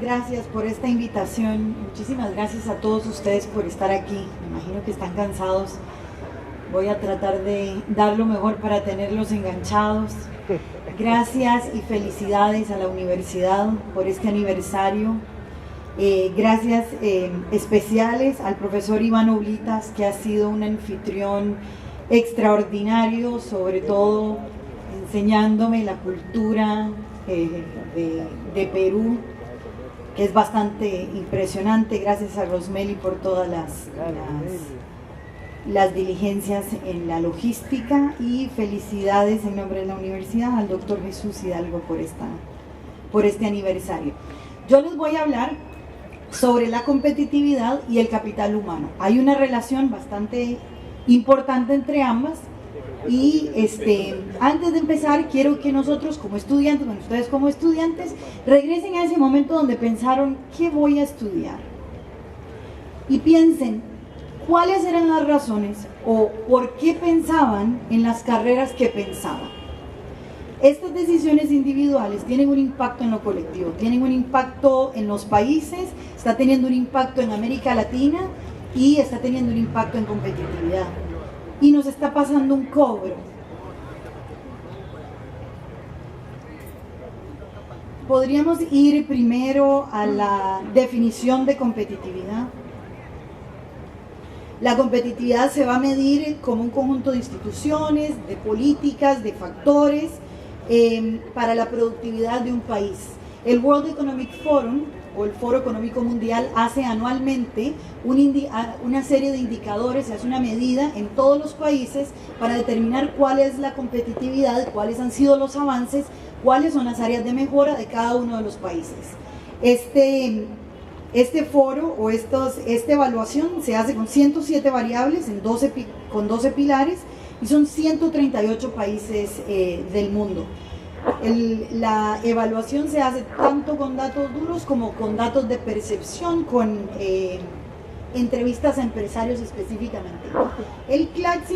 Gracias por esta invitación. Muchísimas gracias a todos ustedes por estar aquí. Me imagino que están cansados. Voy a tratar de dar lo mejor para tenerlos enganchados. Gracias y felicidades a la universidad por este aniversario. Gracias especiales al profesor Iván Oblitas, que ha sido un anfitrión extraordinario, sobre todo enseñándome la cultura de Perú, que es bastante impresionante. Gracias a Rosmeli por todas las diligencias en la logística, y felicidades en nombre de la universidad al doctor Jesús Hidalgo por este aniversario. Yo les voy a hablar sobre la competitividad y el capital humano. Hay una relación bastante importante entre ambas, y antes de empezar quiero que nosotros como estudiantes, bueno, ustedes como estudiantes, regresen a ese momento donde pensaron: ¿qué voy a estudiar? Y piensen cuáles eran las razones o por qué pensaban en las carreras que pensaban. Estas decisiones individuales tienen un impacto en lo colectivo, tienen un impacto en los países, está teniendo un impacto en América Latina y está teniendo un impacto en competitividad. Y nos está pasando un cobro. Podríamos ir primero a la definición de competitividad. La competitividad se va a medir como un conjunto de instituciones, de políticas, de factores para la productividad de un país. El World Economic Forum, o el Foro Económico Mundial, hace anualmente una serie de indicadores, se hace una medida en todos los países para determinar cuál es la competitividad, cuáles han sido los avances, cuáles son las áreas de mejora de cada uno de los países. Este foro o esta evaluación se hace con 107 variables con 12 pilares, y son 138 países del mundo. La evaluación se hace tanto con datos duros como con datos de percepción, con entrevistas a empresarios específicamente. El CLACS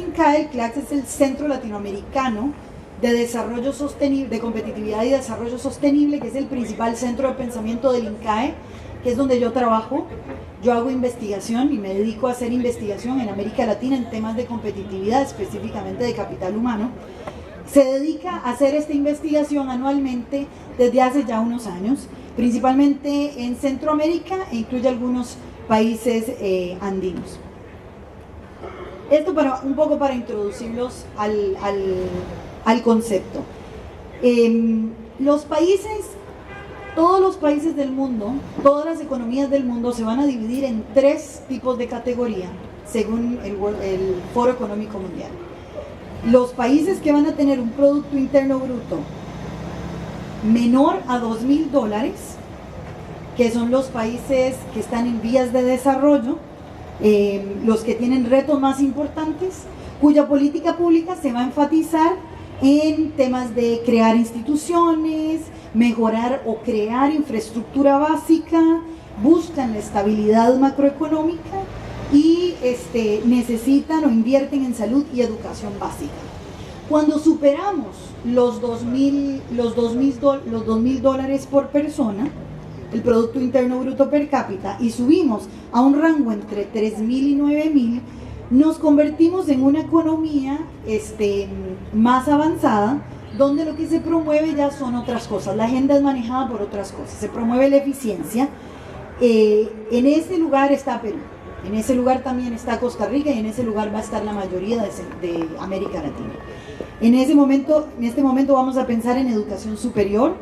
es el Centro Latinoamericano de Desarrollo Sostenible, de Competitividad y Desarrollo Sostenible, que es el principal centro de pensamiento del INCAE, que es donde yo trabajo. Yo hago investigación y me dedico a hacer investigación en América Latina en temas de competitividad, específicamente de capital humano. Se dedica a hacer esta investigación anualmente desde hace ya unos años, principalmente en Centroamérica, e incluye algunos países andinos. Esto un poco para introducirlos al concepto. Todos los países del mundo, todas las economías del mundo se van a dividir en 3 tipos de categoría, según el Foro Económico Mundial. Los países que van a tener un Producto Interno Bruto menor a $2,000, que son los países que están en vías de desarrollo, los que tienen retos más importantes, cuya política pública se va a enfatizar en temas de crear instituciones, mejorar o crear infraestructura básica, buscan la estabilidad macroeconómica y necesitan o invierten en salud y educación básica. Cuando superamos los $2,000 por persona, el Producto Interno Bruto per cápita, y subimos a un rango entre 3,000 y 9,000, nos convertimos en una economía más avanzada, donde lo que se promueve ya son otras cosas. La agenda es manejada por otras cosas. Se promueve la eficiencia. En ese lugar está Perú, en ese lugar también está Costa Rica, y en ese lugar va a estar la mayoría de América Latina. En este momento vamos a pensar en educación superior,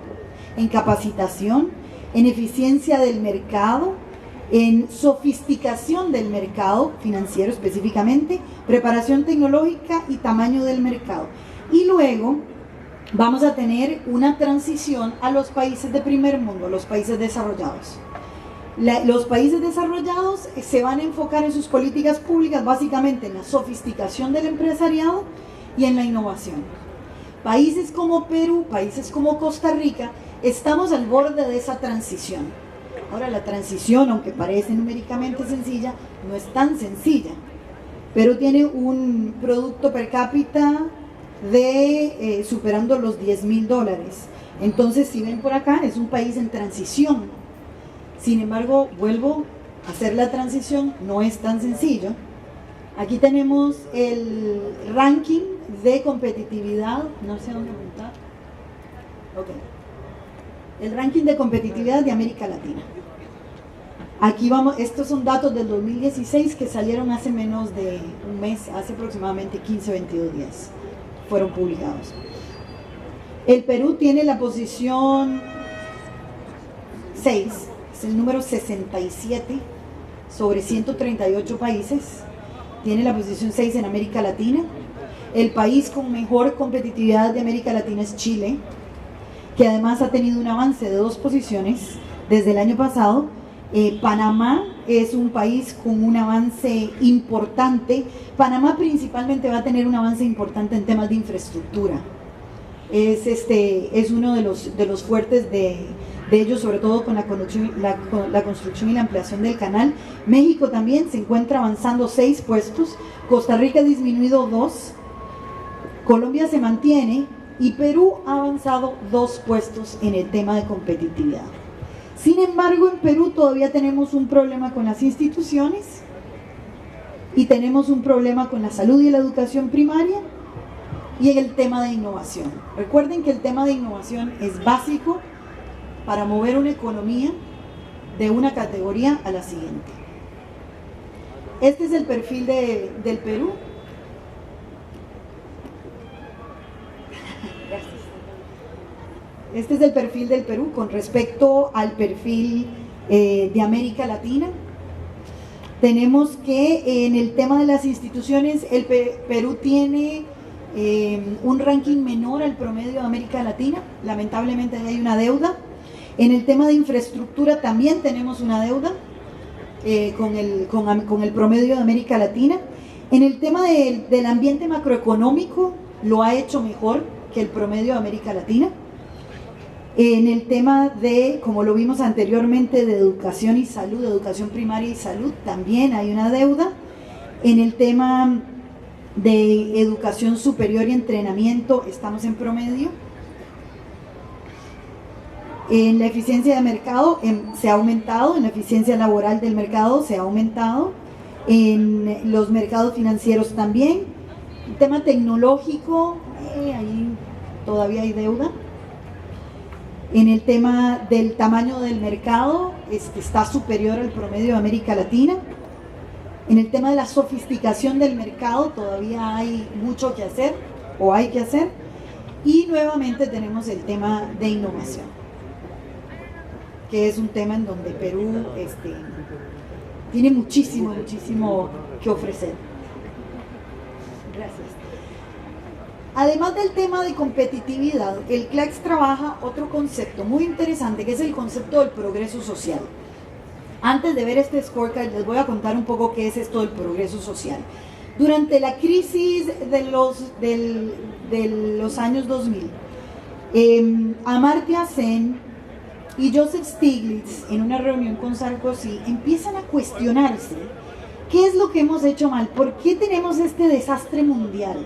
en capacitación, en eficiencia del mercado, en sofisticación del mercado financiero específicamente, preparación tecnológica y tamaño del mercado. Y luego vamos a tener una transición a los países de primer mundo, los países desarrollados. Los países desarrollados se van a enfocar en sus políticas públicas básicamente en la sofisticación del empresariado y en la innovación. Países como Perú, países como Costa Rica, estamos al borde de esa transición. Ahora, la transición, aunque parece numéricamente sencilla, no es tan sencilla. Perú tiene un producto per cápita de superando los $10,000. Entonces, si ven por acá, es un país en transición. Sin embargo, vuelvo a hacer la transición, no es tan sencillo. Aquí tenemos el ranking de competitividad, no sé dónde apuntar. Ok. El ranking de competitividad de América Latina. Aquí vamos, estos son datos del 2016 que salieron hace menos de un mes, hace aproximadamente 15-22 días, fueron publicados. El Perú tiene la posición 6, es el número 67 sobre 138 países, tiene la posición 6 en América Latina. El país con mejor competitividad de América Latina es Chile, que además ha tenido un avance de 2 posiciones desde el año pasado. Panamá es un país con un avance importante. Panamá principalmente va a tener un avance importante en temas de infraestructura. Es uno de los fuertes de ellos, sobre todo con la construcción y la ampliación del canal. México también se encuentra avanzando 6 puestos. Costa Rica ha disminuido 2. Colombia se mantiene y Perú ha avanzado 2 puestos en el tema de competitividad. Sin embargo, en Perú todavía tenemos un problema con las instituciones y tenemos un problema con la salud y la educación primaria y en el tema de innovación. Recuerden que el tema de innovación es básico para mover una economía de una categoría a la siguiente. Este es el perfil del Perú. Este es el perfil del Perú con respecto al perfil de América Latina. Tenemos que en el tema de las instituciones, el Perú tiene un ranking menor al promedio de América Latina. Lamentablemente hay una deuda. En el tema de infraestructura también tenemos una deuda con el promedio de América Latina. En el tema del ambiente macroeconómico lo ha hecho mejor que el promedio de América Latina. En el tema de, como lo vimos anteriormente, de educación y salud, educación primaria y salud, también hay una deuda. En el tema de educación superior y entrenamiento estamos en promedio. En la eficiencia de mercado se ha aumentado, en la eficiencia laboral del mercado se ha aumentado, en los mercados financieros también. El tema tecnológico, ahí todavía hay deuda. En el tema del tamaño del mercado, está superior al promedio de América Latina. En el tema de la sofisticación del mercado, todavía hay mucho que hacer, o hay que hacer. Y nuevamente tenemos el tema de innovación, que es un tema en donde Perú tiene muchísimo que ofrecer. Gracias. Además del tema de competitividad, el CLACS trabaja otro concepto muy interesante, que es el concepto del progreso social. Antes de ver este scorecard, les voy a contar un poco qué es esto del progreso social. Durante la crisis de los años 2000, Amartya Sen y Joseph Stiglitz, en una reunión con Sarkozy, empiezan a cuestionarse qué es lo que hemos hecho mal, por qué tenemos este desastre mundial.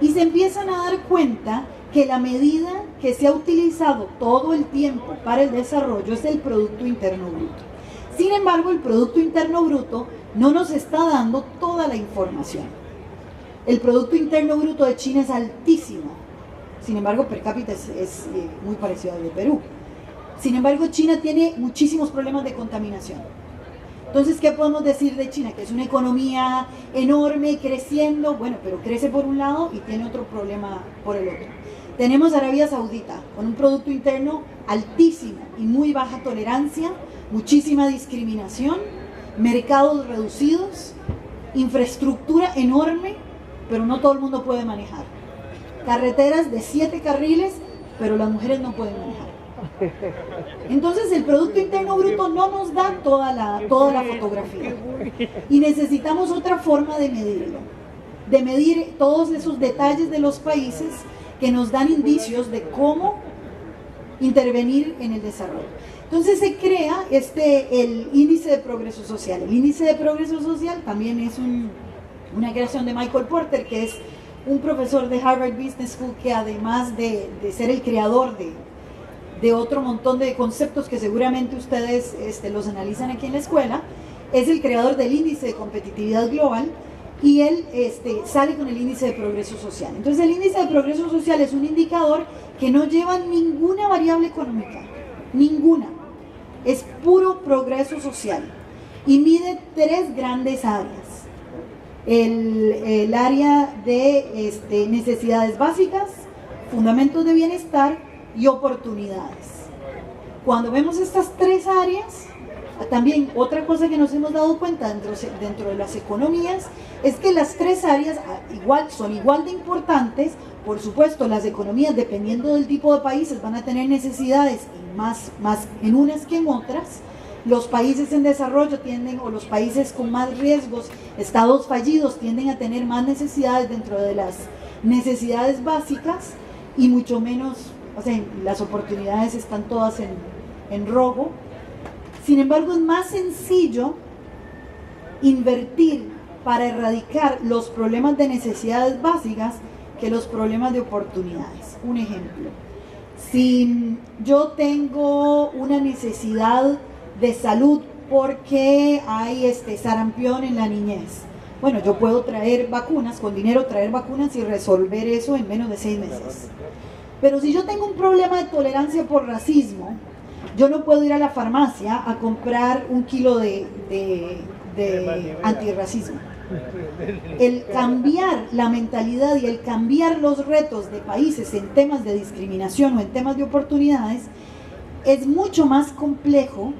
Y se empiezan a dar cuenta que la medida que se ha utilizado todo el tiempo para el desarrollo es el Producto Interno Bruto. Sin embargo, el Producto Interno Bruto no nos está dando toda la información. El Producto Interno Bruto de China es altísimo. Sin embargo, per cápita es muy parecido al de Perú. Sin embargo, China tiene muchísimos problemas de contaminación. Entonces, ¿qué podemos decir de China? Que es una economía enorme, creciendo, bueno, pero crece por un lado y tiene otro problema por el otro. Tenemos Arabia Saudita, con un Producto Interno altísimo y muy baja tolerancia, muchísima discriminación, mercados reducidos, infraestructura enorme, pero no todo el mundo puede manejar. Carreteras de 7 carriles, pero las mujeres no pueden manejar. Entonces el Producto Interno Bruto no nos da toda la fotografía y necesitamos otra forma de medirlo, de medir todos esos detalles de los países que nos dan indicios de cómo intervenir en el desarrollo. Entonces se crea el índice de progreso social. El índice de progreso social también es una creación de Michael Porter, que es un profesor de Harvard Business School que además de ser el creador de otro montón de conceptos que seguramente ustedes los analizan aquí en la escuela. Es el creador del índice de competitividad global y él sale con el índice de progreso social. Entonces el índice de progreso social es un indicador que no lleva ninguna variable económica, ninguna, es puro progreso social y mide 3 grandes áreas. El área de necesidades básicas, fundamentos de bienestar y oportunidades. Cuando vemos estas 3 áreas, también otra cosa que nos hemos dado cuenta dentro de las economías es que las 3 áreas son igual de importantes. Por supuesto, las economías, dependiendo del tipo de países, van a tener necesidades más en unas que en otras. Los países en desarrollo o los países con más riesgos, estados fallidos, tienden a tener más necesidades dentro de las necesidades básicas y mucho menos, o sea, las oportunidades están todas en rojo. Sin embargo, es más sencillo invertir para erradicar los problemas de necesidades básicas que los problemas de oportunidades. Un ejemplo, si yo tengo una necesidad de salud porque hay sarampión en la niñez, bueno, yo puedo traer vacunas, con dinero traer vacunas y resolver eso en menos de 6 meses. Pero si yo tengo un problema de tolerancia por racismo, yo no puedo ir a la farmacia a comprar 1 kilo de antirracismo. El cambiar la mentalidad y el cambiar los retos de países en temas de discriminación o en temas de oportunidades es mucho más complejo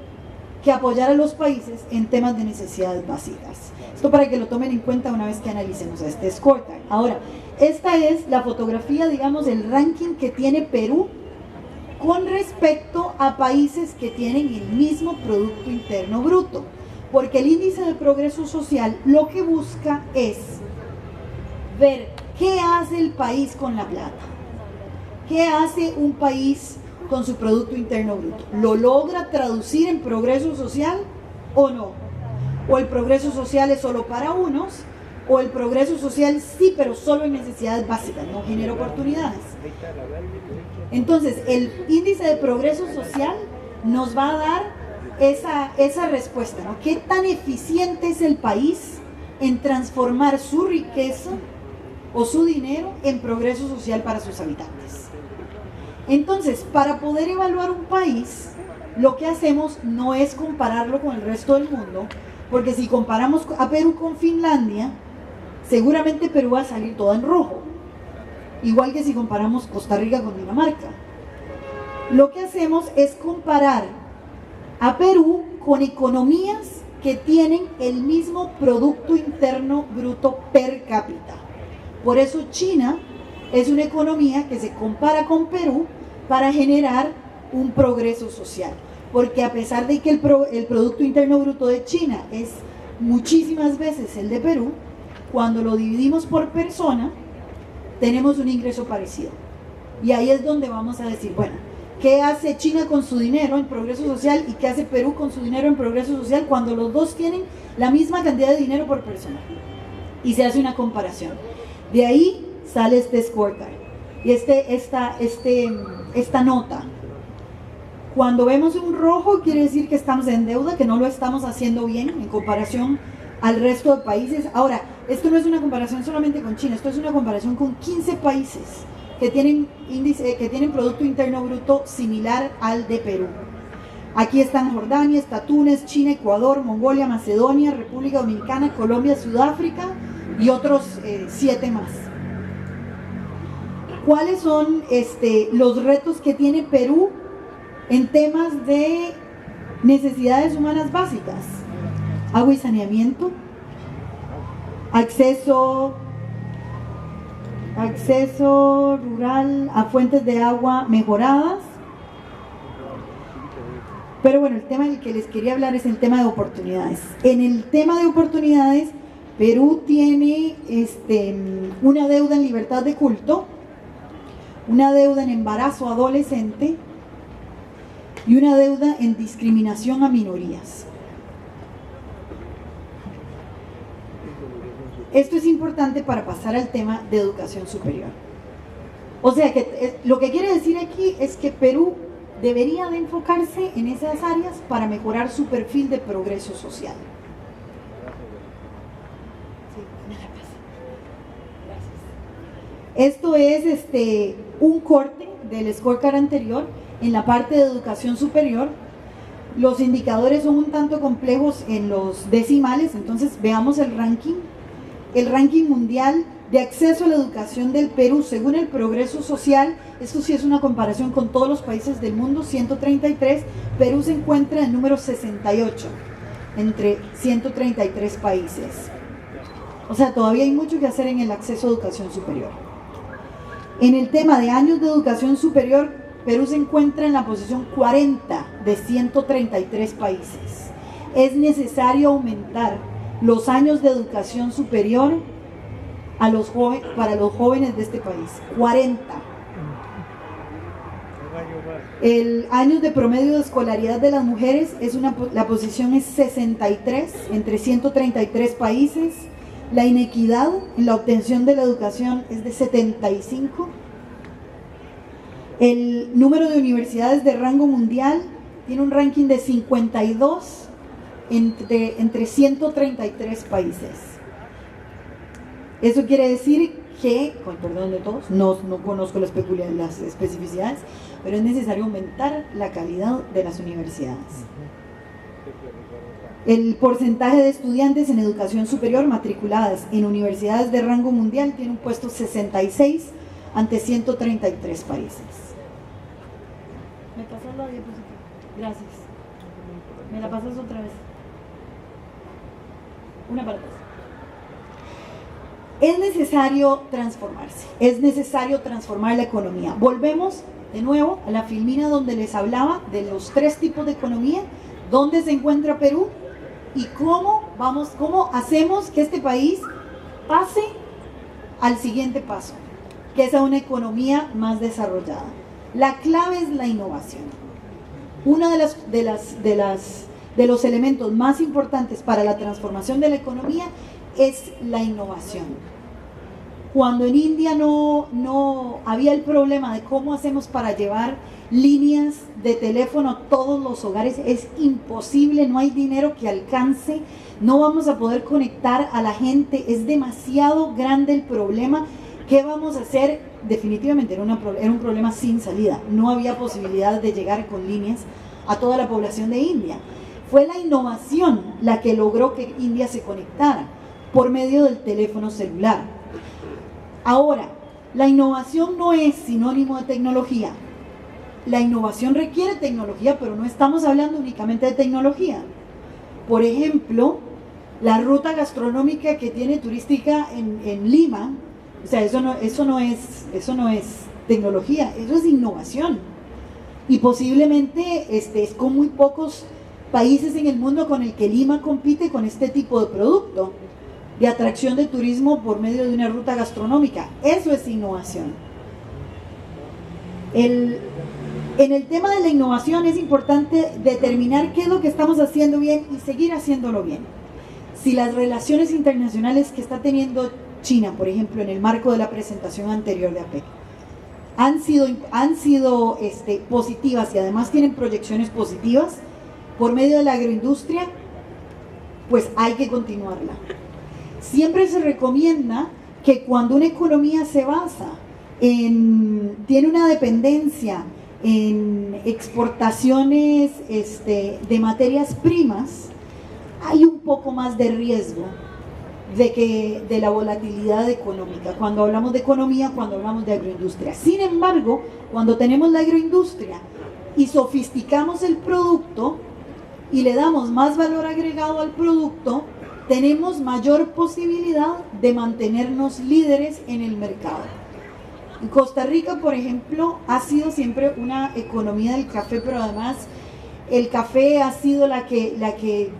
que apoyar a los países en temas de necesidades básicas. Esto para que lo tomen en cuenta una vez que analicemos este scorecard. Ahora, esta es la fotografía, digamos, el ranking que tiene Perú con respecto a países que tienen el mismo Producto Interno Bruto. Porque el índice de progreso social lo que busca es ver qué hace el país con la plata. ¿Qué hace un país con su Producto Interno Bruto? ¿Lo logra traducir en progreso social o no? ¿O el progreso social es solo para unos? ¿O el progreso social sí, pero solo en necesidades básicas, no genera oportunidades? Entonces, el índice de progreso social nos va a dar esa respuesta, ¿no? ¿Qué tan eficiente es el país en transformar su riqueza o su dinero en progreso social para sus habitantes? Entonces, para poder evaluar un país, lo que hacemos no es compararlo con el resto del mundo, porque si comparamos a Perú con Finlandia, seguramente Perú va a salir todo en rojo, igual que si comparamos Costa Rica con Dinamarca. Lo que hacemos es comparar a Perú con economías que tienen el mismo Producto Interno Bruto per cápita. Por eso China es una economía que se compara con Perú para generar un progreso social. Porque a pesar de que el Producto Interno Bruto de China es muchísimas veces el de Perú, cuando lo dividimos por persona, tenemos un ingreso parecido. Y ahí es donde vamos a decir, bueno, ¿qué hace China con su dinero en progreso social y qué hace Perú con su dinero en progreso social cuando los dos tienen la misma cantidad de dinero por persona? Y se hace una comparación. De ahí sale este scorecard y esta nota. Cuando vemos un rojo quiere decir que estamos en deuda, que no lo estamos haciendo bien en comparación al resto de países. Ahora, esto no es una comparación solamente con China, esto es una comparación con 15 países que tienen Producto Interno Bruto similar al de Perú. Aquí están Jordania, está Túnez, China, Ecuador, Mongolia, Macedonia, República Dominicana, Colombia, Sudáfrica y otros 7 más. ¿Cuáles son los retos que tiene Perú en temas de necesidades humanas básicas? Agua y saneamiento, acceso rural a fuentes de agua mejoradas. Pero bueno, el tema del que les quería hablar es el tema de oportunidades. En el tema de oportunidades, Perú tiene una deuda en libertad de culto, una deuda en embarazo adolescente y una deuda en discriminación a minorías. Esto es importante para pasar al tema de educación superior. O sea que lo que quiere decir aquí es que Perú debería de enfocarse en esas áreas para mejorar su perfil de progreso social. Esto es un corte del scorecard anterior en la parte de educación superior. Los indicadores son un tanto complejos en los decimales, entonces veamos el ranking. El ranking mundial de acceso a la educación del Perú según el progreso social. Esto sí es una comparación con todos los países del mundo, 133, Perú se encuentra en el número 68 entre 133 países. O sea, todavía hay mucho que hacer en el acceso a educación superior. En el tema de años de educación superior, Perú se encuentra en la posición 40 de 133 países. Es necesario aumentar los años de educación superior para los jóvenes de este país. 40. El año de promedio de escolaridad de las mujeres la posición es 63 entre 133 países. La inequidad en la obtención de la educación es de 75. El número de universidades de rango mundial tiene un ranking de 52 entre 133 países. Eso quiere decir que, con perdón de todos, no conozco las especificidades, pero es necesario aumentar la calidad de las universidades. El porcentaje de estudiantes en educación superior matriculadas en universidades de rango mundial tiene un puesto 66 ante 133 países. ¿Me pasas la diapositiva? Gracias. ¿Me la pasas otra vez? Una para atrás. Es necesario transformarse, es necesario transformar la economía. Volvemos de nuevo a la filmina donde les hablaba de los 3 tipos de economía, dónde se encuentra Perú y cómo hacemos que este país pase al siguiente paso, que es a una economía más desarrollada. La clave es la innovación. Uno de los elementos más importantes para la transformación de la economía es la innovación. Cuando en India no había el problema de cómo hacemos para llevar líneas de teléfono a todos los hogares, es imposible, no hay dinero que alcance, no vamos a poder conectar a la gente, es demasiado grande el problema. ¿Qué vamos a hacer? Definitivamente era un problema sin salida, no había posibilidad de llegar con líneas a toda la población de India. Fue la innovación la que logró que India se conectara por medio del teléfono celular. Ahora, la innovación no es sinónimo de tecnología. La innovación requiere tecnología, pero no estamos hablando únicamente de tecnología. Por ejemplo, la ruta gastronómica que tiene turística en Lima, o sea, eso no es tecnología, eso es innovación. Y posiblemente es con muy pocos países en el mundo con el que Lima compite con este tipo de producto de atracción de turismo por medio de una ruta gastronómica. Eso es innovación. En el tema de la innovación es importante determinar qué es lo que estamos haciendo bien y seguir haciéndolo bien. Si las relaciones internacionales que está teniendo China, por ejemplo, en el marco de la presentación anterior de APEC, han sido positivas y además tienen proyecciones positivas por medio de la agroindustria, pues hay que continuarla. Siempre se recomienda que cuando una economía se basa tiene una dependencia en exportaciones de materias primas, hay un poco más de riesgo de la volatilidad económica cuando hablamos de economía, cuando hablamos de agroindustria. Sin embargo, cuando tenemos la agroindustria y sofisticamos el producto y le damos más valor agregado al producto, tenemos mayor posibilidad de mantenernos líderes en el mercado. En Costa Rica, por ejemplo, ha sido siempre una economía del café, pero además el café ha sido la que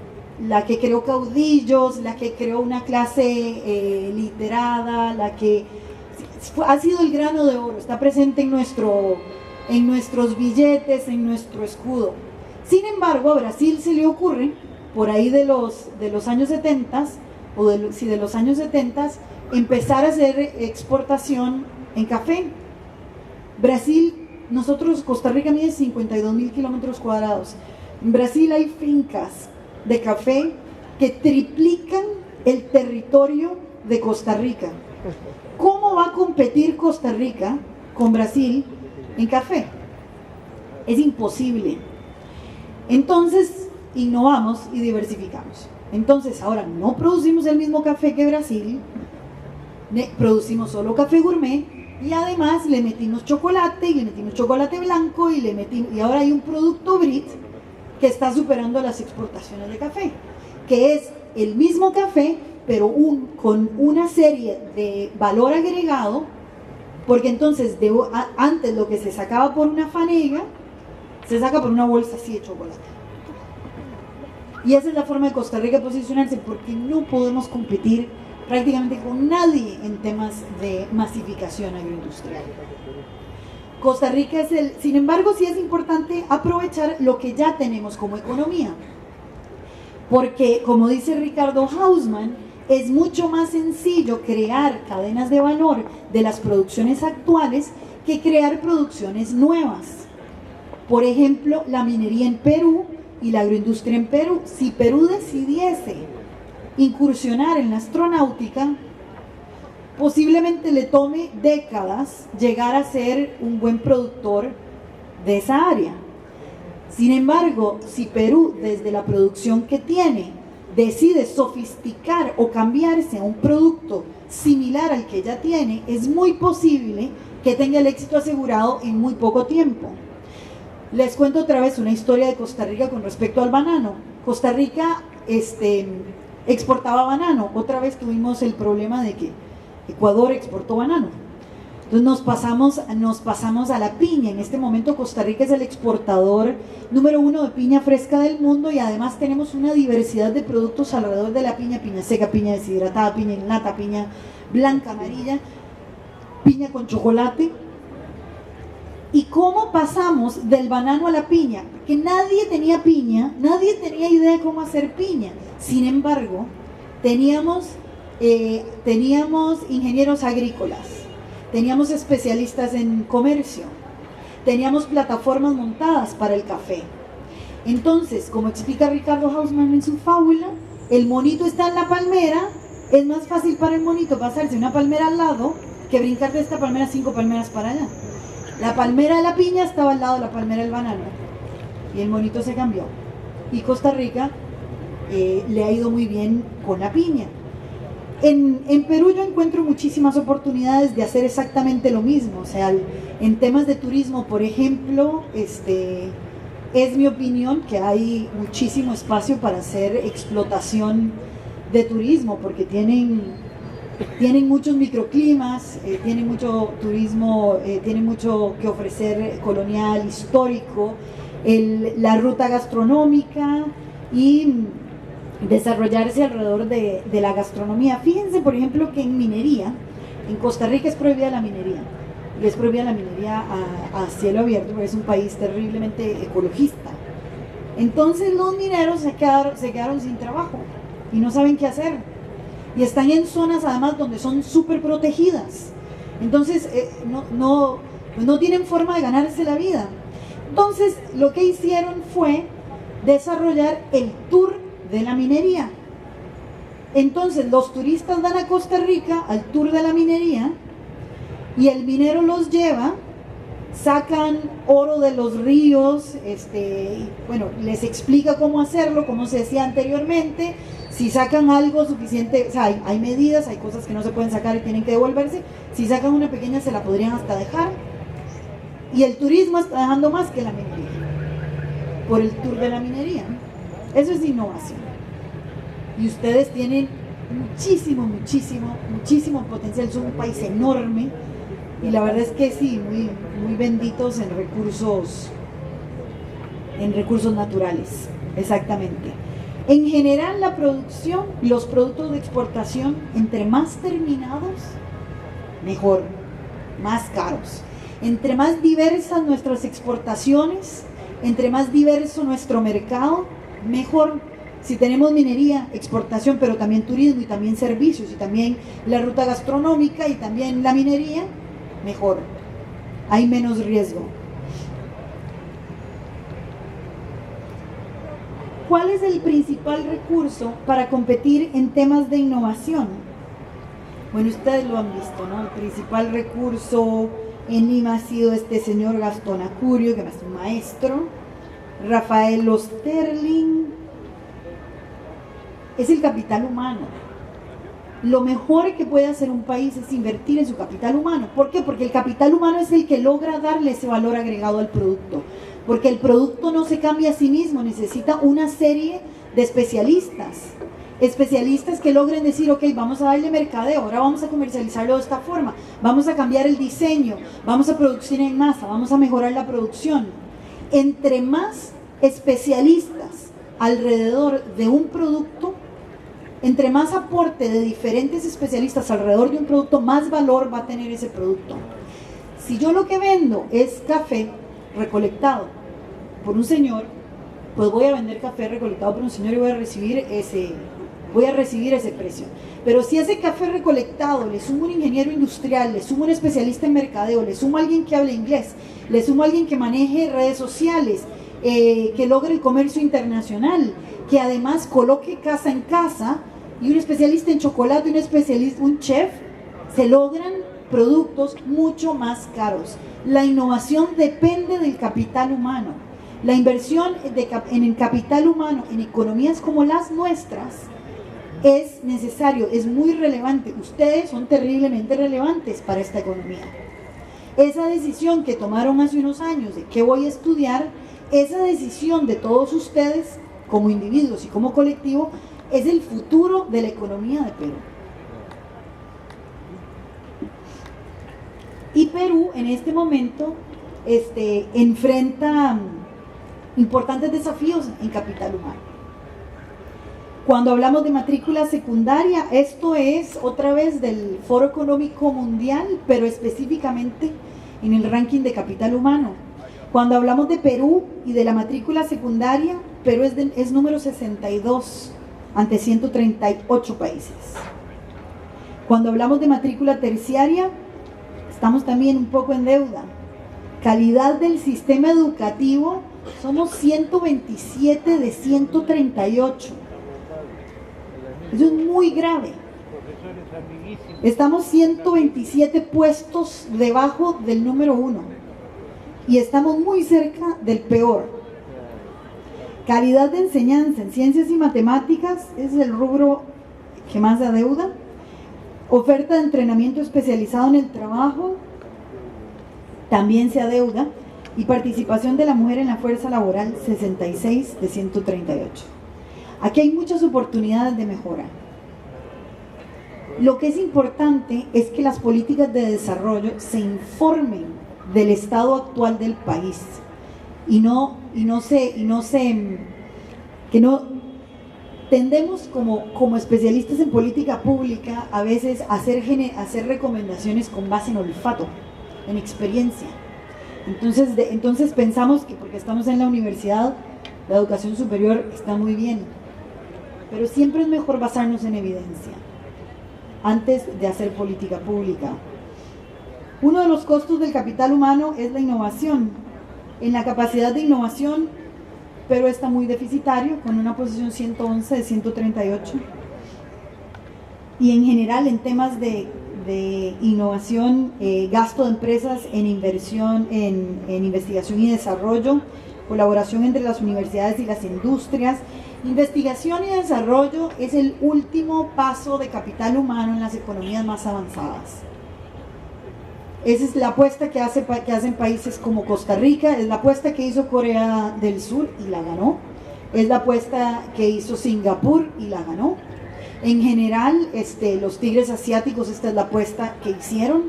creó caudillos, la que creó una clase literada, ha sido el grano de oro, está presente en nuestros billetes, en nuestro escudo. Sin embargo, a Brasil se le ocurre, por ahí de los años 70, de los años 70, empezar a hacer exportación en café. Brasil nosotros, Costa Rica mide 52.000 kilómetros cuadrados. En Brasil hay fincas de café que triplican el territorio de Costa Rica. ¿Cómo va a competir Costa Rica con Brasil en café? Es imposible. Entonces, innovamos y diversificamos. Entonces, ahora no producimos el mismo café que Brasil, producimos solo café gourmet y además le metimos chocolate y le metimos chocolate blanco y ahora hay un producto Brit que está superando las exportaciones de café, que es el mismo café, pero con una serie de valor agregado, porque entonces antes lo que se sacaba por una fanega, se saca por una bolsa así de chocolate. Y esa es la forma de Costa Rica posicionarse, porque no podemos competir prácticamente con nadie en temas de masificación agroindustrial. Costa Rica sin embargo, sí es importante aprovechar lo que ya tenemos como economía, porque como dice Ricardo Hausmann, es mucho más sencillo crear cadenas de valor de las producciones actuales que crear producciones nuevas. Por ejemplo, la minería en Perú y la agroindustria en Perú. Si Perú decidiese incursionar en la astronáutica, posiblemente le tome décadas llegar a ser un buen productor de esa área. Sin embargo, si Perú, desde la producción que tiene, decide sofisticar o cambiarse a un producto similar al que ya tiene, es muy posible que tenga el éxito asegurado en muy poco tiempo. Les cuento otra vez una historia de Costa Rica con respecto al banano. Costa Rica exportaba banano. Otra vez tuvimos el problema de que Ecuador exportó banano. Entonces nos pasamos a la piña. En este momento Costa Rica es el exportador número 1 de piña fresca del mundo, y además tenemos una diversidad de productos alrededor de la piña: piña seca, piña deshidratada, piña en lata, piña blanca, amarilla, piña con chocolate. ¿Y cómo pasamos del banano a la piña? Que nadie tenía piña, nadie tenía idea de cómo hacer piña. Sin embargo, teníamos ingenieros agrícolas, teníamos especialistas en comercio, teníamos plataformas montadas para el café. Entonces, como explica Ricardo Hausmann en su fábula, el monito está en la palmera, es más fácil para el monito pasarse una palmera al lado que brincar de esta palmera 5 palmeras para allá. La palmera de la piña estaba al lado de la palmera del banano y el monito se cambió. Y Costa Rica le ha ido muy bien con la piña. En Perú yo encuentro muchísimas oportunidades de hacer exactamente lo mismo. O sea, en temas de turismo, por ejemplo, es mi opinión que hay muchísimo espacio para hacer explotación de turismo, porque tienen muchos microclimas, tienen mucho turismo, tienen mucho que ofrecer colonial, histórico, la ruta gastronómica y desarrollarse alrededor de la gastronomía. Fíjense, por ejemplo, que en minería, en Costa Rica es prohibida la minería, y es prohibida la minería a cielo abierto, porque es un país terriblemente ecologista. Entonces los mineros se quedaron sin trabajo y no saben qué hacer, y están en zonas además donde son súper protegidas. Entonces no tienen forma de ganarse la vida. Entonces lo que hicieron fue desarrollar el tour de la minería. Entonces los turistas van a Costa Rica al tour de la minería y el minero los lleva, sacan oro de los ríos, les explica cómo hacerlo, como se decía anteriormente. Si sacan algo suficiente, o sea, hay medidas, hay cosas que no se pueden sacar y tienen que devolverse. Si sacan una pequeña se la podrían hasta dejar, y el turismo está dejando más que la minería por el tour de la minería. Eso es innovación, y ustedes tienen muchísimo potencial. Son un país enorme, y la verdad es que sí, muy benditos en recursos naturales. Exactamente. En general, la producción, los productos de exportación, entre más terminados, mejor, más caros. Entre más diversas nuestras exportaciones, entre más diverso nuestro mercado, mejor. Si tenemos minería, exportación, pero también turismo y también servicios y también la ruta gastronómica y también la minería, mejor. Hay menos riesgo. ¿Cuál es el principal recurso para competir en temas de innovación? Bueno, ustedes lo han visto, ¿no? El principal recurso en Lima ha sido este señor Gastón Acurio, que es un maestro, Rafael Osterling. Es el capital humano. Lo mejor que puede hacer un país es invertir en su capital humano. ¿Por qué? Porque el capital humano es el que logra darle ese valor agregado al producto. Porque el producto no se cambia a sí mismo, necesita una serie de especialistas. Especialistas que logren decir, ok, vamos a darle mercadeo, ahora vamos a comercializarlo de esta forma, vamos a cambiar el diseño, vamos a producir en masa, vamos a mejorar la producción. Entre más especialistas alrededor de un producto, entre más aporte de diferentes especialistas alrededor de un producto, más valor va a tener ese producto. Si yo lo que vendo es café recolectado por un señor, pues voy a vender café recolectado por un señor y voy a recibir ese precio. Pero si a ese café recolectado le sumo un ingeniero industrial, le sumo un especialista en mercadeo, le sumo a alguien que hable inglés, le sumo a alguien que maneje redes sociales, que logre el comercio internacional, que además coloque casa en casa, y un especialista en chocolate, un chef, se logran productos mucho más caros. La innovación depende del capital humano. La inversión en el capital humano en economías como las nuestras es necesario, es muy relevante. Ustedes son terriblemente relevantes para esta economía. Esa decisión que tomaron hace unos años de qué voy a estudiar, esa decisión de todos ustedes como individuos y como colectivo es el futuro de la economía de Perú. Y Perú en este momento enfrenta importantes desafíos en capital humano. Cuando hablamos de matrícula secundaria, esto es otra vez del Foro Económico Mundial, pero específicamente en el ranking de capital humano. Cuando hablamos de Perú y de la matrícula secundaria, Perú es número 62 ante 138 países. Cuando hablamos de matrícula terciaria, estamos también un poco en deuda. Calidad del sistema educativo, somos 127 de 138. Eso es muy grave. Estamos 127 puestos debajo del número 1 y estamos muy cerca del peor. Calidad de enseñanza en ciencias y matemáticas es el rubro que más adeuda. Oferta de entrenamiento especializado en el trabajo también se adeuda. Y participación de la mujer en la fuerza laboral, 66 de 138. Aquí hay muchas oportunidades de mejora. Lo que es importante es que las políticas de desarrollo se informen del estado actual del país que no tendemos como especialistas en política pública a veces a hacer recomendaciones con base en olfato, en experiencia. Entonces pensamos que porque estamos en la universidad, la educación superior está muy bien, pero siempre es mejor basarnos en evidencia antes de hacer política pública. Uno de los costos del capital humano es la innovación. En la capacidad de innovación, Perú está muy deficitario, con una posición 111 de 138. Y en general, en temas de innovación, gasto de empresas en inversión, en investigación y desarrollo, colaboración entre las universidades y las industrias. Investigación y desarrollo es el último paso de capital humano en las economías más avanzadas. Esa es la apuesta que hacen países como Costa Rica, es la apuesta que hizo Corea del Sur y la ganó, es la apuesta que hizo Singapur y la ganó. En general, los tigres asiáticos, esta es la apuesta que hicieron,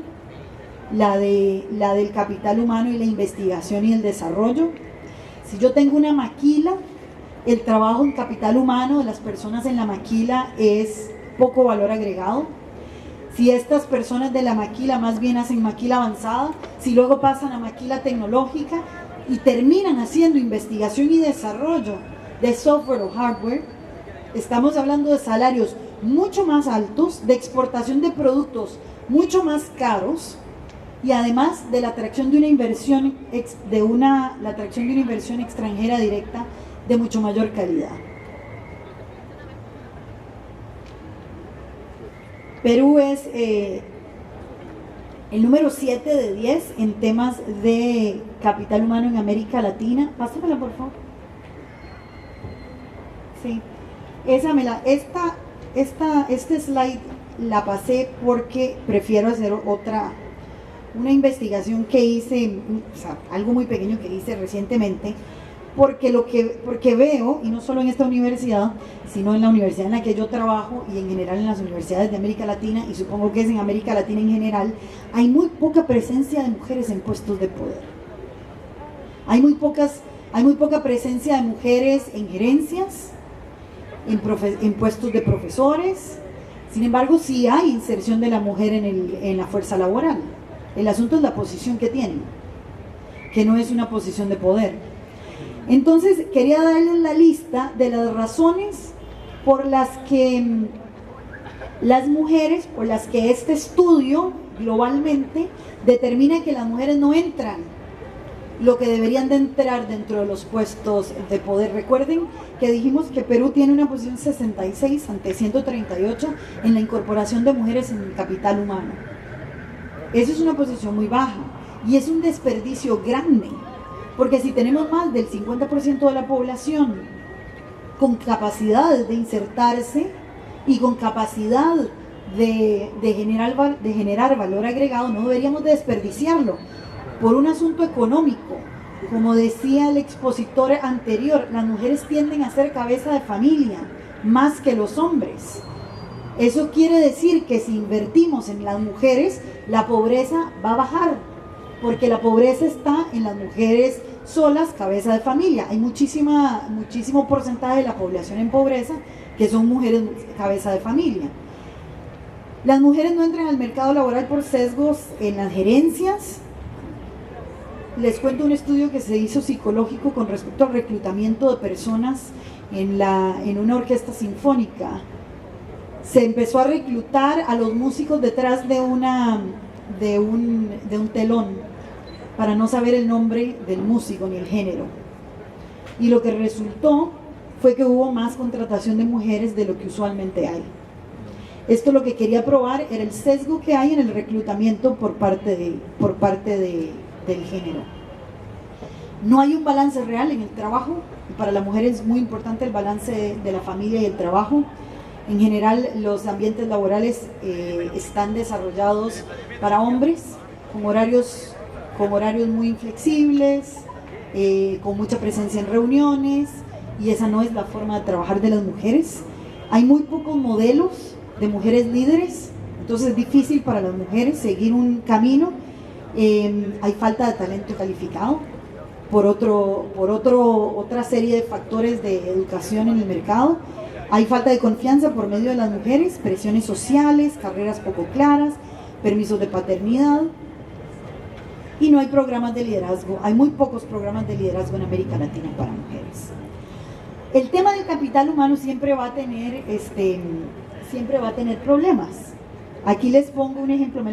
la del capital humano y la investigación y el desarrollo. Si yo tengo una maquila, el trabajo en capital humano de las personas en la maquila es poco valor agregado. Si estas personas de la maquila más bien hacen maquila avanzada, si luego pasan a maquila tecnológica y terminan haciendo investigación y desarrollo de software o hardware, estamos hablando de salarios mucho más altos, de exportación de productos mucho más caros y además de la atracción de una inversión extranjera directa de mucho mayor calidad. Perú es el número 7 de 10 en temas de capital humano en América Latina. Pásamela, por favor. Sí. Este slide la pasé porque prefiero hacer una investigación que hice, o sea, algo muy pequeño que hice recientemente, porque veo, y no solo en esta universidad, sino en la universidad en la que yo trabajo y en general en las universidades de América Latina, y supongo que es en América Latina en general, hay muy poca presencia de mujeres en puestos de poder. Hay muy poca presencia de mujeres en gerencias, en puestos de profesores. Sin embargo, sí hay inserción de la mujer en la fuerza laboral. El asunto es la posición que tienen, que no es una posición de poder. Entonces, quería darles la lista de las razones por las que las mujeres, por las que este estudio globalmente determina que las mujeres no entran lo que deberían de entrar dentro de los puestos de poder. Recuerden que dijimos que Perú tiene una posición 66 ante 138 en la incorporación de mujeres en el capital humano. Eso es una posición muy baja y es un desperdicio grande, porque si tenemos más del 50% de la población con capacidad de insertarse y con capacidad de generar valor agregado, no deberíamos desperdiciarlo por un asunto económico. Como decía el expositor anterior, las mujeres tienden a ser cabeza de familia más que los hombres. Eso quiere decir que si invertimos en las mujeres, la pobreza va a bajar, porque la pobreza está en las mujeres solas, cabeza de familia. Hay muchísimo porcentaje de la población en pobreza que son mujeres cabeza de familia. Las mujeres no entran al mercado laboral por sesgos en las gerencias. Les cuento un estudio que se hizo psicológico con respecto al reclutamiento de personas en una orquesta sinfónica. Se empezó a reclutar a los músicos detrás de un telón, para no saber el nombre del músico ni el género. Y lo que resultó fue que hubo más contratación de mujeres de lo que usualmente hay. Esto lo que quería probar era el sesgo que hay en el reclutamiento por parte del género. No hay un balance real en el trabajo, y para la mujer es muy importante el balance de la familia y el trabajo. En general, los ambientes laborales están desarrollados para hombres, con horarios muy inflexibles, con mucha presencia en reuniones, y esa no es la forma de trabajar de las mujeres. Hay muy pocos modelos de mujeres líderes, entonces es difícil para las mujeres seguir un camino. Hay falta de talento calificado por otra serie de factores de educación en el mercado. Hay falta de confianza por medio de las mujeres, presiones sociales, carreras poco claras, permisos de paternidad, y no hay programas de liderazgo. Hay muy pocos programas de liderazgo en América Latina para mujeres. El tema del capital humano siempre va a tener problemas. Aquí les pongo un ejemplo,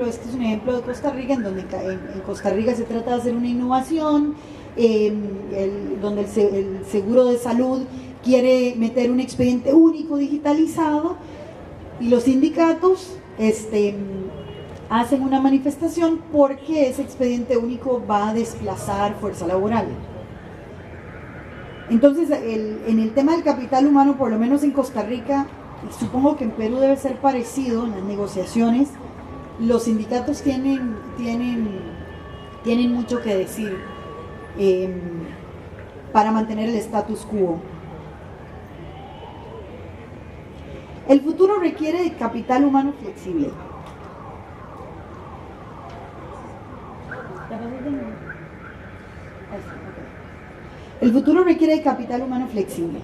este es un ejemplo de Costa Rica, en donde en Costa Rica se trata de hacer una innovación, donde el seguro de salud quiere meter un expediente único digitalizado, y los sindicatos hacen una manifestación porque ese expediente único va a desplazar fuerza laboral. Entonces, en el tema del capital humano, por lo menos en Costa Rica, y supongo que en Perú debe ser parecido en las negociaciones, los sindicatos tienen mucho que decir para mantener el status quo. El futuro requiere de capital humano flexible. El futuro requiere de capital humano flexible.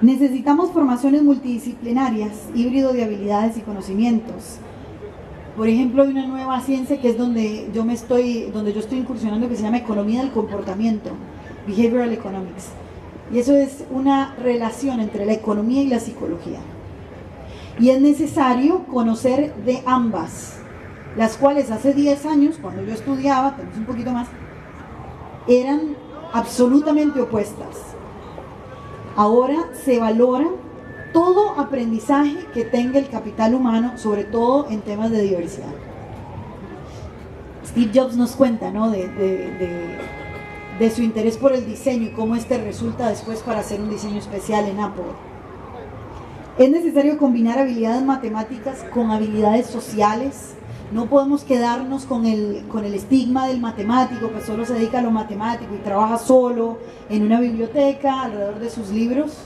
Necesitamos formaciones multidisciplinarias, híbrido de habilidades y conocimientos. Por ejemplo, hay una nueva ciencia que es donde yo estoy incursionando, que se llama economía del comportamiento, behavioral economics. Y eso es una relación entre la economía y la psicología. Y es necesario conocer de ambas, las cuales hace 10 años, cuando yo estudiaba, tenemos un poquito más, eran absolutamente opuestas. Ahora se valora todo aprendizaje que tenga el capital humano, sobre todo en temas de diversidad. Steve Jobs nos cuenta, ¿no?, de su interés por el diseño y cómo este resulta después para hacer un diseño especial en Apple. Es necesario combinar habilidades matemáticas con habilidades sociales. No podemos quedarnos con el estigma del matemático que solo se dedica a lo matemático y trabaja solo en una biblioteca alrededor de sus libros.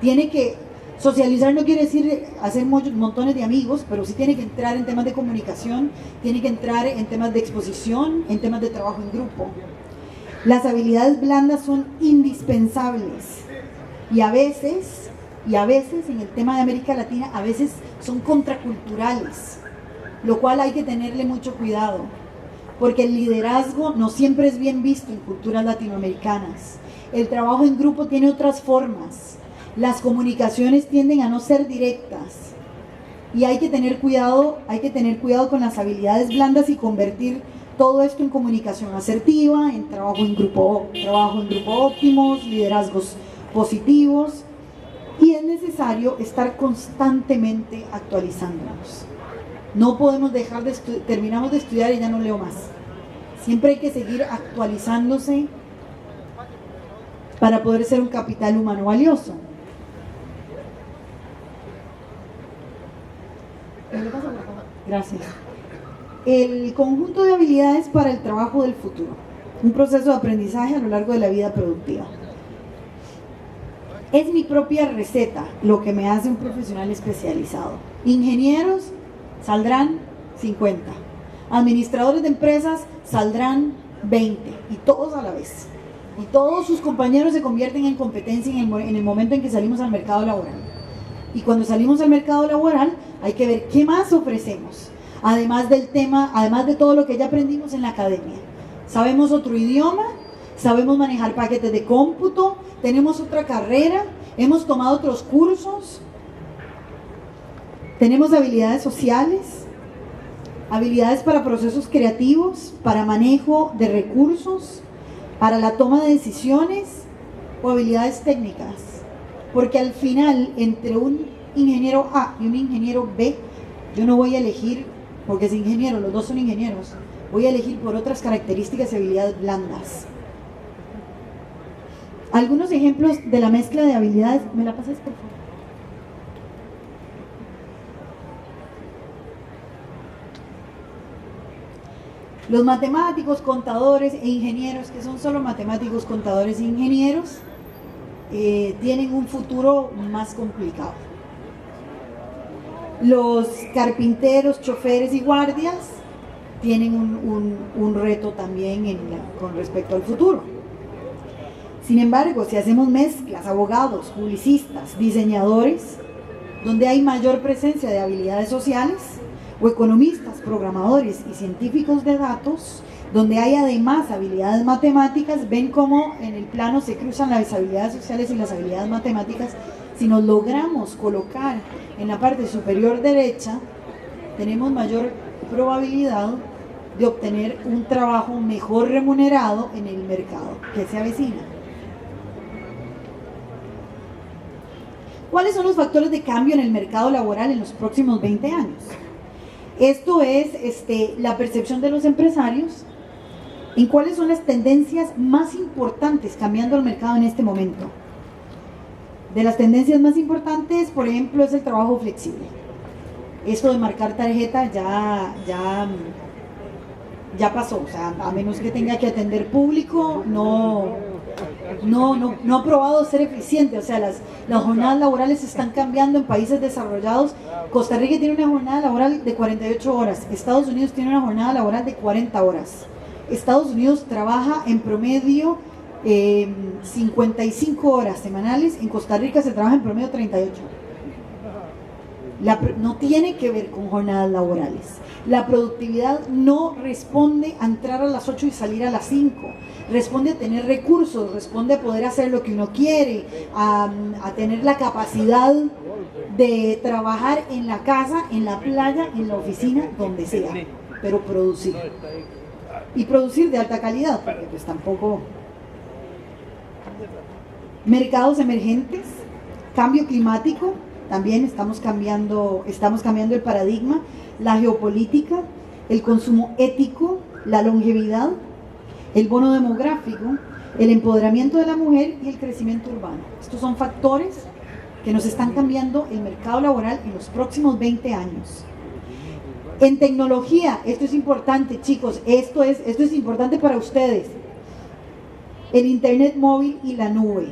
Tiene que socializar, no quiere decir hacer montones de amigos, pero sí tiene que entrar en temas de comunicación, tiene que entrar en temas de exposición, en temas de trabajo en grupo. Las habilidades blandas son indispensables y a veces en el tema de América Latina, a veces son contraculturales, lo cual hay que tenerle mucho cuidado, porque el liderazgo no siempre es bien visto en culturas latinoamericanas. El trabajo en grupo tiene otras formas. Las comunicaciones tienden a no ser directas y hay que tener cuidado con las habilidades blandas y convertir todo esto en comunicación asertiva, en trabajo en grupo óptimos, liderazgos positivos, y es necesario estar constantemente actualizándonos. No podemos dejar de terminamos de estudiar y ya no leo más. Siempre hay que seguir actualizándose para poder ser un capital humano valioso. Gracias. El conjunto de habilidades para el trabajo del futuro. Un proceso de aprendizaje a lo largo de la vida productiva. Es mi propia receta lo que me hace un profesional especializado. Ingenieros saldrán 50. Administradores de empresas saldrán 20. Y todos a la vez. Y todos sus compañeros se convierten en competencia en el momento en que salimos al mercado laboral. Y cuando salimos al mercado laboral hay que ver qué más ofrecemos. Además de todo lo que ya aprendimos en la academia. Sabemos otro idioma, sabemos manejar paquetes de cómputo, tenemos otra carrera, hemos tomado otros cursos, tenemos habilidades sociales, habilidades para procesos creativos, para manejo de recursos, para la toma de decisiones o habilidades técnicas. Porque al final, entre un ingeniero A y un ingeniero B, yo no voy a elegir, porque es ingeniero, los dos son ingenieros, voy a elegir por otras características y habilidades blandas. Algunos ejemplos de la mezcla de habilidades, ¿me la pasas por favor? Los matemáticos, contadores e ingenieros, que son solo matemáticos, contadores e ingenieros, tienen un futuro más complicado. Los carpinteros, choferes y guardias tienen un reto también con respecto al futuro. Sin embargo, si hacemos mezclas, abogados, publicistas, diseñadores, donde hay mayor presencia de habilidades sociales, o economistas, programadores y científicos de datos, donde hay además habilidades matemáticas, ven cómo en el plano se cruzan las habilidades sociales y las habilidades matemáticas. Si nos logramos colocar en la parte superior derecha, tenemos mayor probabilidad de obtener un trabajo mejor remunerado en el mercado que se avecina. ¿Cuáles son los factores de cambio en el mercado laboral en los próximos 20 años? Esto es la percepción de los empresarios en cuáles son las tendencias más importantes cambiando el mercado en este momento. De las tendencias más importantes, por ejemplo, es el trabajo flexible. Esto de marcar tarjeta ya pasó, o sea, a menos que tenga que atender público, no ha probado ser eficiente. O sea, las jornadas laborales están cambiando en países desarrollados. Costa Rica tiene una jornada laboral de 48 horas, Estados Unidos tiene una jornada laboral de 40 horas. Estados Unidos trabaja en promedio 55 horas semanales, en Costa Rica se trabaja en promedio 38. No tiene que ver con jornadas laborales. La productividad no responde a entrar a las 8 y salir a las 5. Responde a tener recursos, responde a poder hacer lo que uno quiere, a tener la capacidad de trabajar en la casa, en la playa, en la oficina, donde sea, pero producir. Y producir de alta calidad, porque pues tampoco... Mercados emergentes, cambio climático, también estamos cambiando el paradigma, la geopolítica, el consumo ético, la longevidad, el bono demográfico, el empoderamiento de la mujer y el crecimiento urbano. Estos son factores que nos están cambiando el mercado laboral en los próximos 20 años. En tecnología, esto es importante, chicos, esto es importante para ustedes. El internet móvil y la nube.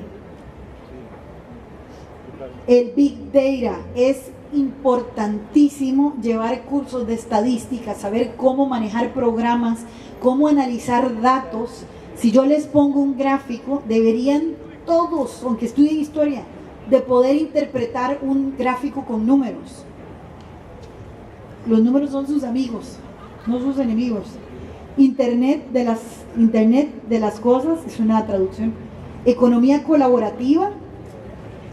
El Big Data, es importantísimo llevar cursos de estadística, saber cómo manejar programas, cómo analizar datos. Si yo les pongo un gráfico, deberían todos, aunque estudien historia, de poder interpretar un gráfico con números. Los números son sus amigos, no sus enemigos. Internet de las cosas, es una traducción. Economía colaborativa.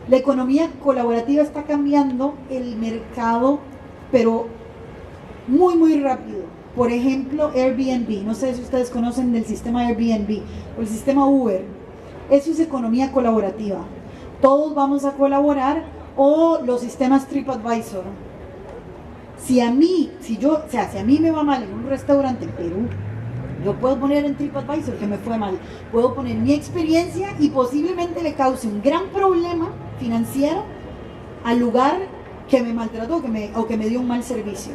La economía colaborativa está cambiando el mercado, pero muy, muy rápido. Por ejemplo, Airbnb. No sé si ustedes conocen del sistema Airbnb o el sistema Uber. Eso es economía colaborativa. Todos vamos a colaborar, o los sistemas TripAdvisor. Si a mí me va mal en un restaurante en Perú, yo puedo poner en TripAdvisor que me fue mal. Puedo poner mi experiencia y posiblemente le cause un gran problema financiero al lugar que me maltrató o que me dio un mal servicio.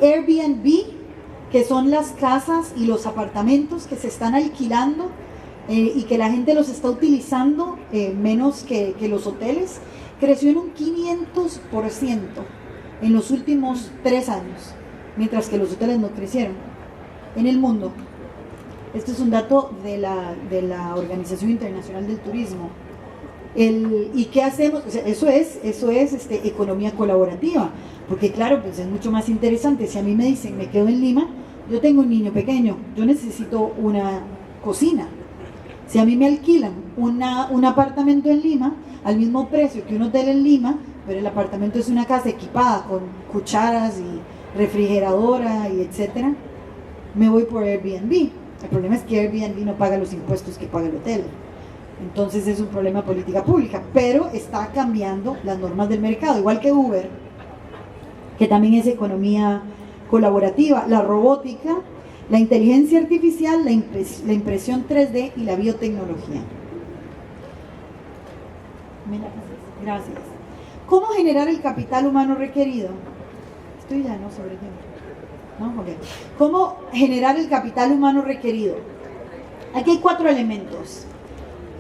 Airbnb, que son las casas y los apartamentos que se están alquilando y que la gente los está utilizando menos que los hoteles, creció en un 500% en los últimos 3 años, mientras que los hoteles no crecieron en el mundo. Esto es un dato de la Organización Internacional del Turismo. ¿Y qué hacemos? O sea, eso es economía colaborativa, porque claro, pues es mucho más interesante. Si a mí me dicen, me quedo en Lima, yo tengo un niño pequeño, yo necesito una cocina. Si a mí me alquilan un apartamento en Lima, al mismo precio que un hotel en Lima, pero el apartamento es una casa equipada con cucharas y refrigeradora y etcétera, me voy por Airbnb. El problema es que Airbnb no paga los impuestos que paga el hotel. Entonces es un problema de política pública, pero está cambiando las normas del mercado, igual que Uber, que también es economía colaborativa, la robótica, la inteligencia artificial, la impresión 3D y la biotecnología. Gracias. ¿Cómo generar el capital humano requerido? Estoy ya, ¿no? Sobre tiempo. ¿No? Okay. ¿Cómo generar el capital humano requerido? Aquí hay 4 elementos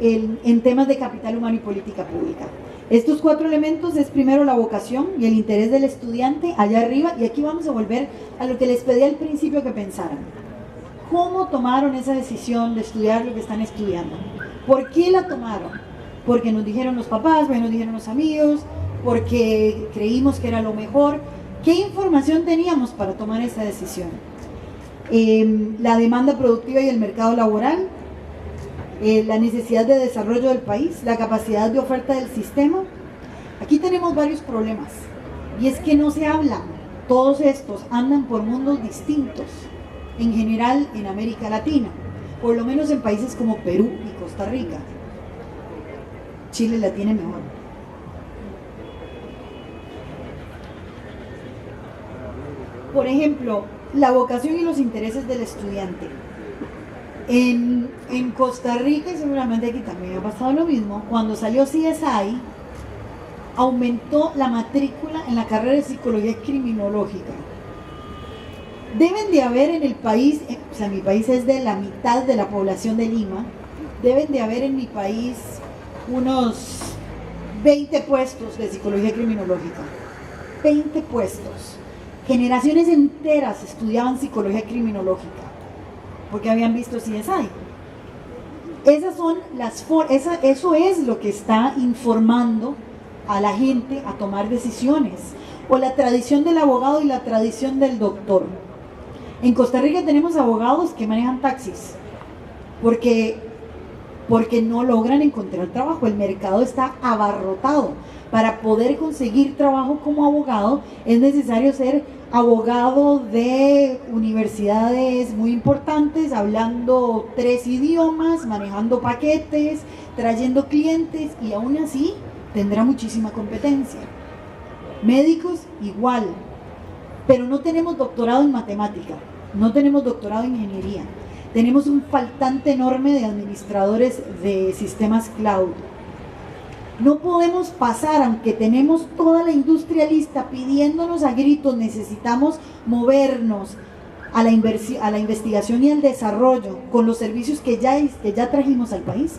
en temas de capital humano y política pública. Estos 4 elementos es primero la vocación y el interés del estudiante allá arriba, y aquí vamos a volver a lo que les pedí al principio que pensaran. ¿Cómo tomaron esa decisión de estudiar lo que están estudiando? ¿Por qué la tomaron? Porque nos dijeron los papás, porque nos dijeron los amigos, porque creímos que era lo mejor. ¿Qué información teníamos para tomar esa decisión? La demanda productiva y el mercado laboral, la necesidad de desarrollo del país, la capacidad de oferta del sistema. Aquí tenemos varios problemas, y es que no se hablan. Todos estos andan por mundos distintos, en general en América Latina, por lo menos en países como Perú y Costa Rica. Chile la tiene mejor. Por ejemplo, la vocación y los intereses del estudiante. En Costa Rica, y seguramente aquí también ha pasado lo mismo, cuando salió CSI, aumentó la matrícula en la carrera de psicología criminológica. Deben de haber en el país, o sea, mi país es de la mitad de la población de Lima, deben de haber en mi país unos 20 puestos de psicología criminológica. 20 puestos. Generaciones enteras estudiaban psicología criminológica porque habían visto CSI. Eso es lo que está informando a la gente a tomar decisiones, o la tradición del abogado y la tradición del doctor. En Costa Rica tenemos abogados que manejan taxis porque no logran encontrar trabajo. El mercado está abarrotado. Para poder conseguir trabajo como abogado es necesario ser abogado de universidades muy importantes, hablando 3 idiomas, manejando paquetes, trayendo clientes, y aún así tendrá muchísima competencia. médicos igual, pero no tenemos doctorado en matemática, no tenemos doctorado en ingeniería, tenemos un faltante enorme de administradores de sistemas cloud. No podemos pasar, aunque tenemos toda la industria lista pidiéndonos a gritos, necesitamos movernos a la investigación y al desarrollo con los servicios que ya trajimos al país,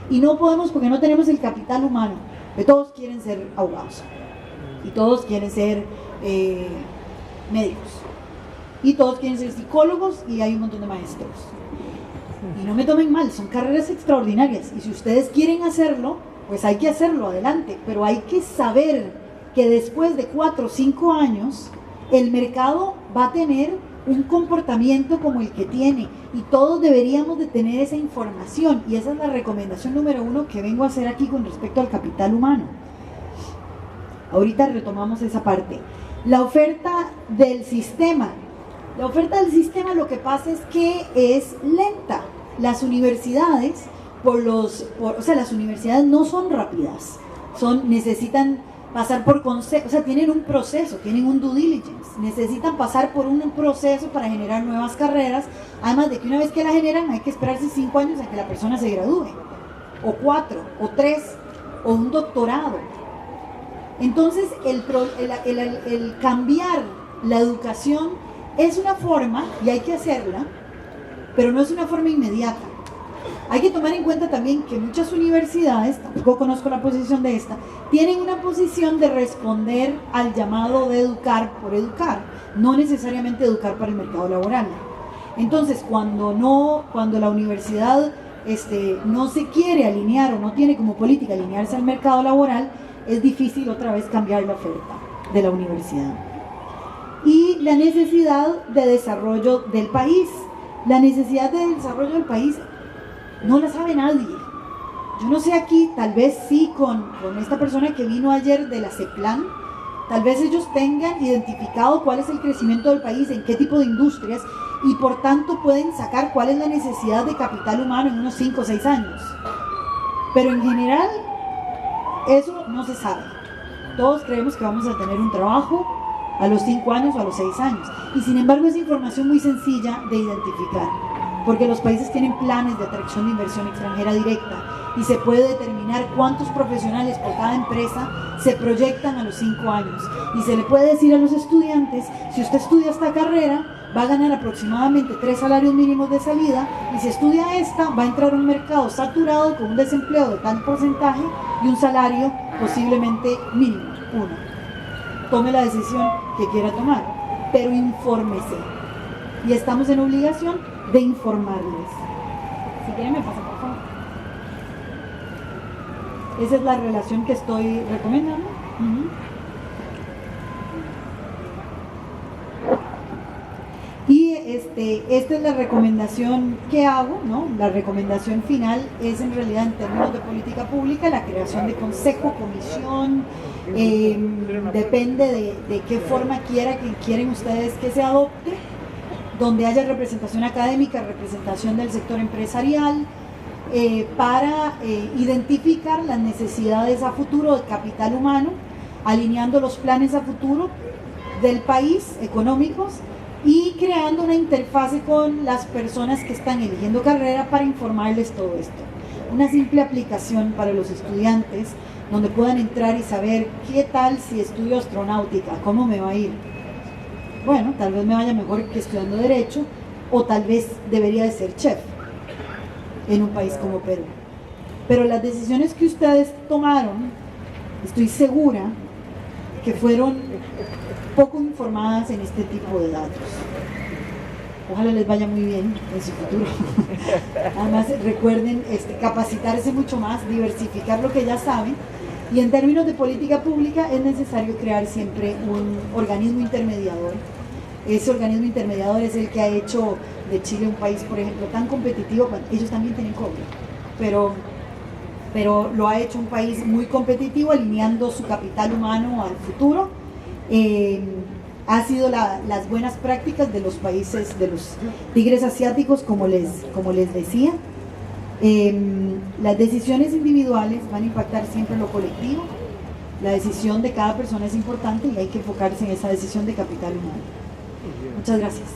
y no podemos porque no tenemos el capital humano, que todos quieren ser abogados y todos quieren ser médicos y todos quieren ser psicólogos, y hay un montón de maestros. Y no me tomen mal, son carreras extraordinarias, y si ustedes quieren hacerlo, pues hay que hacerlo, adelante, pero hay que saber que después de 4 o 5 años el mercado va a tener un comportamiento como el que tiene, y todos deberíamos de tener esa información, y esa es la recomendación número 1 que vengo a hacer aquí con respecto al capital humano. Ahorita retomamos esa parte. La oferta del sistema. La oferta del sistema, lo que pasa es que es lenta. Las universidades, las universidades no son rápidas, necesitan pasar por tienen un proceso, tienen un due diligence, necesitan pasar por un proceso para generar nuevas carreras, además de que una vez que la generan hay que esperarse 5 años a que la persona se gradúe, o 4, o 3, o un doctorado. Entonces el cambiar la educación es una forma, y hay que hacerla, pero no es una forma inmediata. Hay que tomar en cuenta también que muchas universidades, tampoco conozco la posición de esta, tienen una posición de responder al llamado de educar por educar, no necesariamente educar para el mercado laboral. Entonces, cuando la universidad no se quiere alinear o no tiene como política alinearse al mercado laboral, es difícil otra vez cambiar la oferta de la universidad. Y la necesidad de desarrollo del país. La necesidad de desarrollo del país no la sabe nadie. Yo no sé aquí, tal vez sí con esta persona que vino ayer de la CEPLAN, tal vez ellos tengan identificado cuál es el crecimiento del país, en qué tipo de industrias, y por tanto pueden sacar cuál es la necesidad de capital humano en unos 5 o 6 años. Pero en general, eso no se sabe. Todos creemos que vamos a tener un trabajo a los 5 años o a los 6 años. Y sin embargo es información muy sencilla de identificar, porque los países tienen planes de atracción de inversión extranjera directa, y se puede determinar cuántos profesionales por cada empresa se proyectan a los 5 años. Y se le puede decir a los estudiantes, si usted estudia esta carrera, va a ganar aproximadamente 3 salarios mínimos de salida, y si estudia esta, va a entrar a un mercado saturado con un desempleo de tal porcentaje y un salario posiblemente mínimo, 1. Tome la decisión que quiera tomar, pero infórmese. Y estamos en obligación de informarles. Si quieren me pasa, por favor. Esa es la relación que estoy recomendando. Y esta es la recomendación que hago, ¿no? La recomendación final es en realidad, en términos de política pública, la creación de consejo, comisión, depende de qué forma quieren ustedes que se adopte, donde haya representación académica, representación del sector empresarial, para identificar las necesidades a futuro de capital humano, alineando los planes a futuro del país, económicos, y creando una interfase con las personas que están eligiendo carrera para informarles todo esto. Una simple aplicación para los estudiantes, donde puedan entrar y saber qué tal si estudio astronáutica, cómo me va a ir. Bueno, tal vez me vaya mejor que estudiando Derecho, o tal vez debería de ser chef en un país como Perú. Pero las decisiones que ustedes tomaron, estoy segura que fueron poco informadas en este tipo de datos. Ojalá les vaya muy bien en su futuro. Además, recuerden capacitarse mucho más, diversificar lo que ya saben. Y en términos de política pública es necesario crear siempre un organismo intermediador. Ese organismo intermediador es el que ha hecho de Chile un país, por ejemplo, tan competitivo. Bueno, ellos también tienen cobre, pero lo ha hecho un país muy competitivo, alineando su capital humano al futuro. Ha sido las buenas prácticas de los países, de los tigres asiáticos, como les decía. Las decisiones individuales van a impactar siempre en lo colectivo, La decisión de cada persona es importante y hay que enfocarse en esa decisión de capital humano. Muchas gracias.